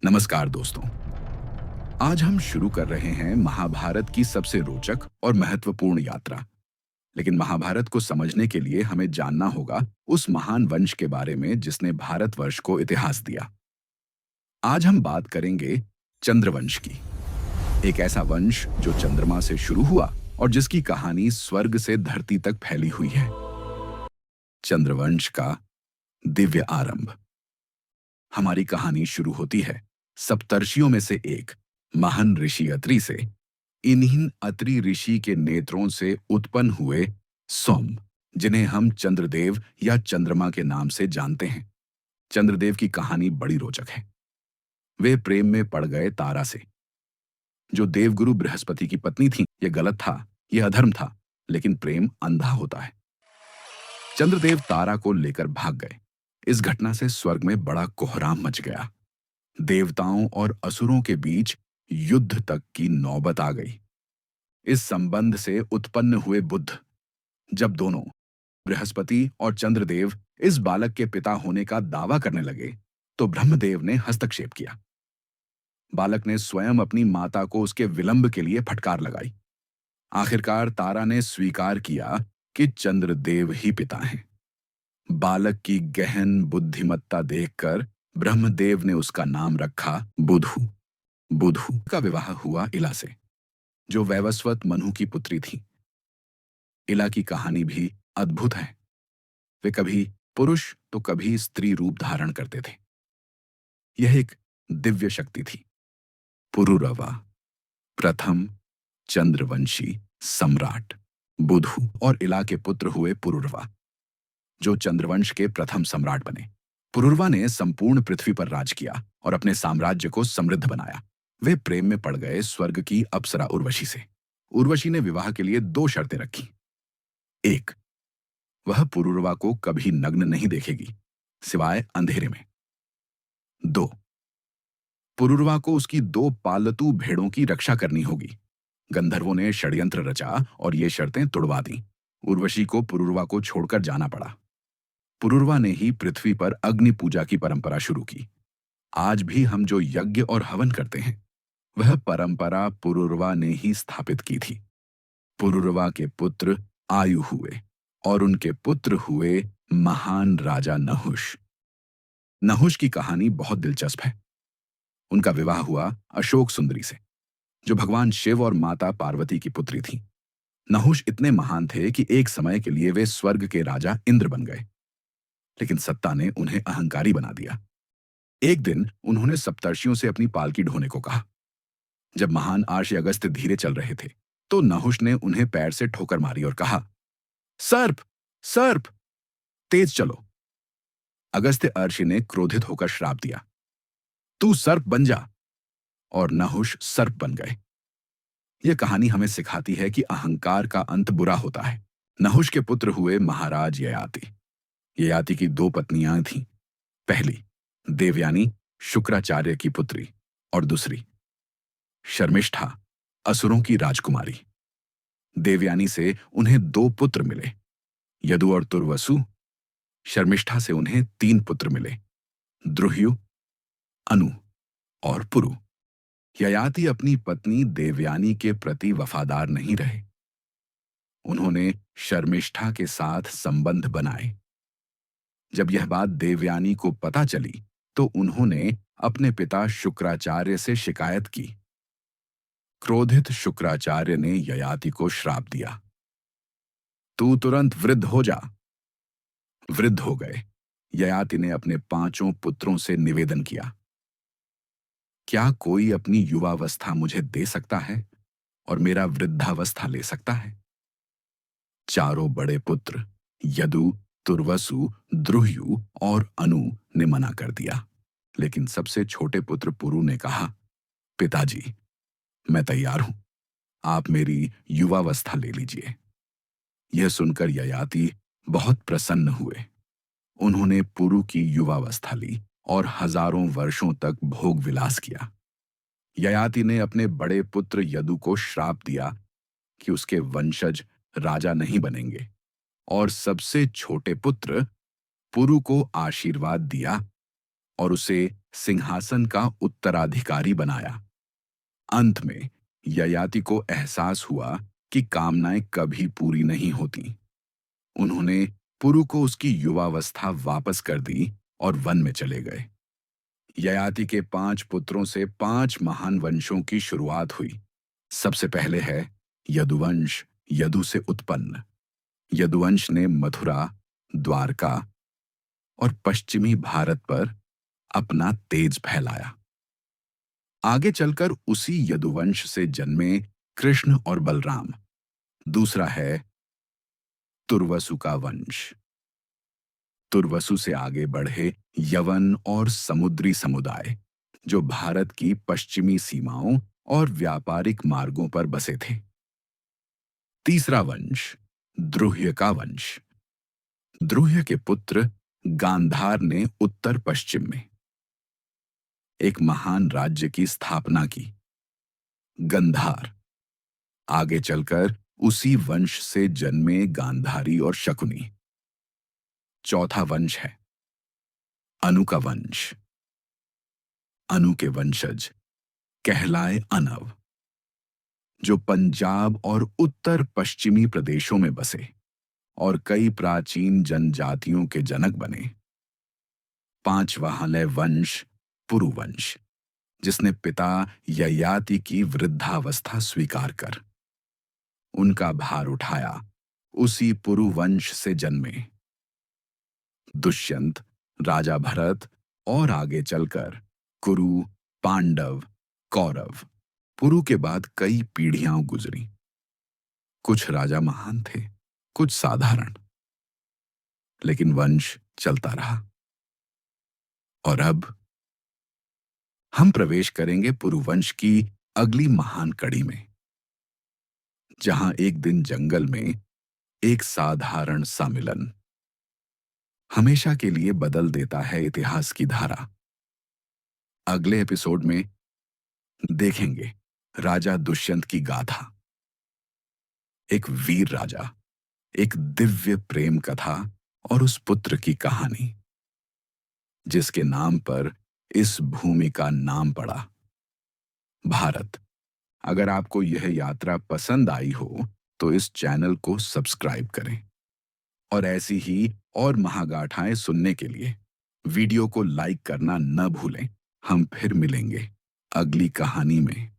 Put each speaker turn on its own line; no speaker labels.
नमस्कार दोस्तों। आज हम शुरू कर रहे हैं महाभारत की सबसे रोचक और महत्वपूर्ण यात्रा। लेकिन महाभारत को समझने के लिए हमें जानना होगा उस महान वंश के बारे में जिसने भारतवर्ष को इतिहास दिया। आज हम बात करेंगे चंद्रवंश की। एक ऐसा वंश जो चंद्रमा से शुरू हुआ और जिसकी कहानी स्वर्ग से धरती तक फैली हुई है। चंद्रवंश का दिव्य आरंभ। हमारी कहानी शुरू होती है सप्तर्षियों में से एक महान ऋषि अत्रि से। इन्हीं अत्रि ऋषि के नेत्रों से उत्पन्न हुए सोम, जिन्हें हम चंद्रदेव या चंद्रमा के नाम से जानते हैं। चंद्रदेव की कहानी बड़ी रोचक है। वे प्रेम में पड़ गए तारा से, जो देवगुरु बृहस्पति की पत्नी थी। यह गलत था, यह अधर्म था, लेकिन प्रेम अंधा होता है। चंद्रदेव तारा को लेकर भाग गए। इस घटना से स्वर्ग में बड़ा कोहराम मच गया। देवताओं और असुरों के बीच युद्ध तक की नौबत आ गई। इस संबंध से उत्पन्न हुए बुद्ध, जब दोनों बृहस्पति और चंद्रदेव इस बालक के पिता होने का दावा करने लगे, तो ब्रह्मदेव ने हस्तक्षेप किया। बालक ने स्वयं अपनी माता को उसके विलंब के लिए फटकार लगाई। आखिरकार तारा ने स्वीकार किया कि चंद्रदेव ही पिता हैं। बालक की गहन बुद्धिमत्ता देखकर ब्रह्मदेव ने उसका नाम रखा बुधु। बुधु का विवाह हुआ इला से, जो वैवस्वत मनु की पुत्री थी। इला की कहानी भी अद्भुत है। वे कभी पुरुष तो कभी स्त्री रूप धारण करते थे। यह एक दिव्य शक्ति थी। पुरुरवा, प्रथम चंद्रवंशी सम्राट। बुधु और इला के पुत्र हुए पुरुरवा, जो चंद्रवंश के प्रथम सम्राट बने। पुरुरवा ने संपूर्ण पृथ्वी पर राज किया और अपने साम्राज्य को समृद्ध बनाया। वे प्रेम में पड़ गए स्वर्ग की अप्सरा उर्वशी से। उर्वशी ने विवाह के लिए 2 शर्तें रखी। 1, वह पुरुरवा को कभी नग्न नहीं देखेगी, सिवाय अंधेरे में। 2, पुरुरवा को उसकी 2 पालतू भेड़ों की रक्षा करनी होगी। गंधर्वों ने षड्यंत्र रचा और ये शर्तें तुड़वा दी। उर्वशी को पुरुरवा को छोड़कर जाना पड़ा। पुरुरवा ने ही पृथ्वी पर अग्नि पूजा की परंपरा शुरू की। आज भी हम जो यज्ञ और हवन करते हैं, वह परंपरा पुरुरवा ने ही स्थापित की थी। पुरुरवा के पुत्र आयु हुए और उनके पुत्र हुए महान राजा नहुष। नहुष की कहानी बहुत दिलचस्प है। उनका विवाह हुआ अशोक सुंदरी से, जो भगवान शिव और माता पार्वती की पुत्री थी। नहुष इतने महान थे कि एक समय के लिए वे स्वर्ग के राजा इंद्र बन गए, लेकिन सत्ता ने उन्हें अहंकारी बना दिया। एक दिन उन्होंने सप्तर्षियों से अपनी पालकी ढोने को कहा। जब महान आर्षि अगस्त्य धीरे चल रहे थे, तो नहुष ने उन्हें पैर से ठोकर मारी और कहा, सर्प, सर्प, तेज चलो। अगस्त्य अर्षि ने क्रोधित होकर श्राप दिया, तू सर्प बन जा, और नहुष सर्प बन गए। यह कहानी हमें सिखाती है कि अहंकार का अंत बुरा होता है। नहुष के पुत्र हुए महाराज ययाति। ययाति की 2 पत्नियां थीं। पहली देवयानी, शुक्राचार्य की पुत्री, और दूसरी शर्मिष्ठा, असुरों की राजकुमारी। देवयानी से उन्हें 2 पुत्र मिले, यदु और तुर्वसु। शर्मिष्ठा से उन्हें 3 पुत्र मिले, द्रुह्यु, अनु और पुरु। ययाति अपनी पत्नी देवयानी के प्रति वफादार नहीं रहे। उन्होंने शर्मिष्ठा के साथ संबंध बनाए। जब यह बात देवयानी को पता चली, तो उन्होंने अपने पिता शुक्राचार्य से शिकायत की। क्रोधित शुक्राचार्य ने ययाति को श्राप दिया, तू तुरंत वृद्ध हो जा। वृद्ध हो गए। ययाति ने अपने 5 पुत्रों से निवेदन किया, क्या कोई अपनी युवावस्था मुझे दे सकता है और मेरा वृद्धावस्था ले सकता है? 4 बड़े पुत्र यदु, तुर्वसु, द्रुह्यु और अनु ने मना कर दिया, लेकिन सबसे छोटे पुत्र पुरु ने कहा, पिताजी, मैं तैयार हूं, आप मेरी युवावस्था ले लीजिए। यह सुनकर ययाति बहुत प्रसन्न हुए। उन्होंने पुरु की युवावस्था ली और हजारों वर्षों तक भोग विलास किया। ययाति ने अपने बड़े पुत्र यदु को श्राप दिया कि उसके वंशज राजा नहीं बनेंगे, और सबसे छोटे पुत्र पुरु को आशीर्वाद दिया और उसे सिंहासन का उत्तराधिकारी बनाया। अंत में ययाति को एहसास हुआ कि कामनाएं कभी पूरी नहीं होती। उन्होंने पुरु को उसकी युवावस्था वापस कर दी और वन में चले गए। ययाति के 5 पुत्रों से 5 महान वंशों की शुरुआत हुई। सबसे पहले है यदुवंश, यदु से उत्पन्न। यदुवंश ने मथुरा, द्वारका और पश्चिमी भारत पर अपना तेज फैलाया। आगे चलकर उसी यदुवंश से जन्मे कृष्ण और बलराम। दूसरा है तुर्वसु का वंश। तुर्वसु से आगे बढ़े यवन और समुद्री समुदाय, जो भारत की पश्चिमी सीमाओं और व्यापारिक मार्गों पर बसे थे। तीसरा वंश द्रुह्य का वंश। द्रुह्य के पुत्र गांधार ने उत्तर पश्चिम में एक महान राज्य की स्थापना की, गंधार। आगे चलकर उसी वंश से जन्मे गांधारी और शकुनी। चौथा वंश है अनु का वंश। अनु के वंशज कहलाए अनव, जो पंजाब और उत्तर पश्चिमी प्रदेशों में बसे और कई प्राचीन जनजातियों के जनक बने। पांचवा है वंश पुरुवंश, जिसने पिता ययाति की वृद्धावस्था स्वीकार कर उनका भार उठाया। उसी पुरुवंश से जन्मे दुष्यंत, राजा भरत और आगे चलकर कुरु, पांडव, कौरव। पुरु के बाद कई पीढ़ियां गुजरी। कुछ राजा महान थे, कुछ साधारण, लेकिन वंश चलता रहा। और अब हम प्रवेश करेंगे पुरुवंश की अगली महान कड़ी में, जहां एक दिन जंगल में एक साधारण सा मिलन हमेशा के लिए बदल देता है इतिहास की धारा। अगले एपिसोड में देखेंगे राजा दुष्यंत की गाथा, एक वीर राजा, एक दिव्य प्रेम कथा और उस पुत्र की कहानी जिसके नाम पर इस भूमि का नाम पड़ा, भारत। अगर आपको यह यात्रा पसंद आई हो तो इस चैनल को सब्सक्राइब करें और ऐसी ही और महागाथाएं सुनने के लिए वीडियो को लाइक करना न भूलें। हम फिर मिलेंगे अगली कहानी में।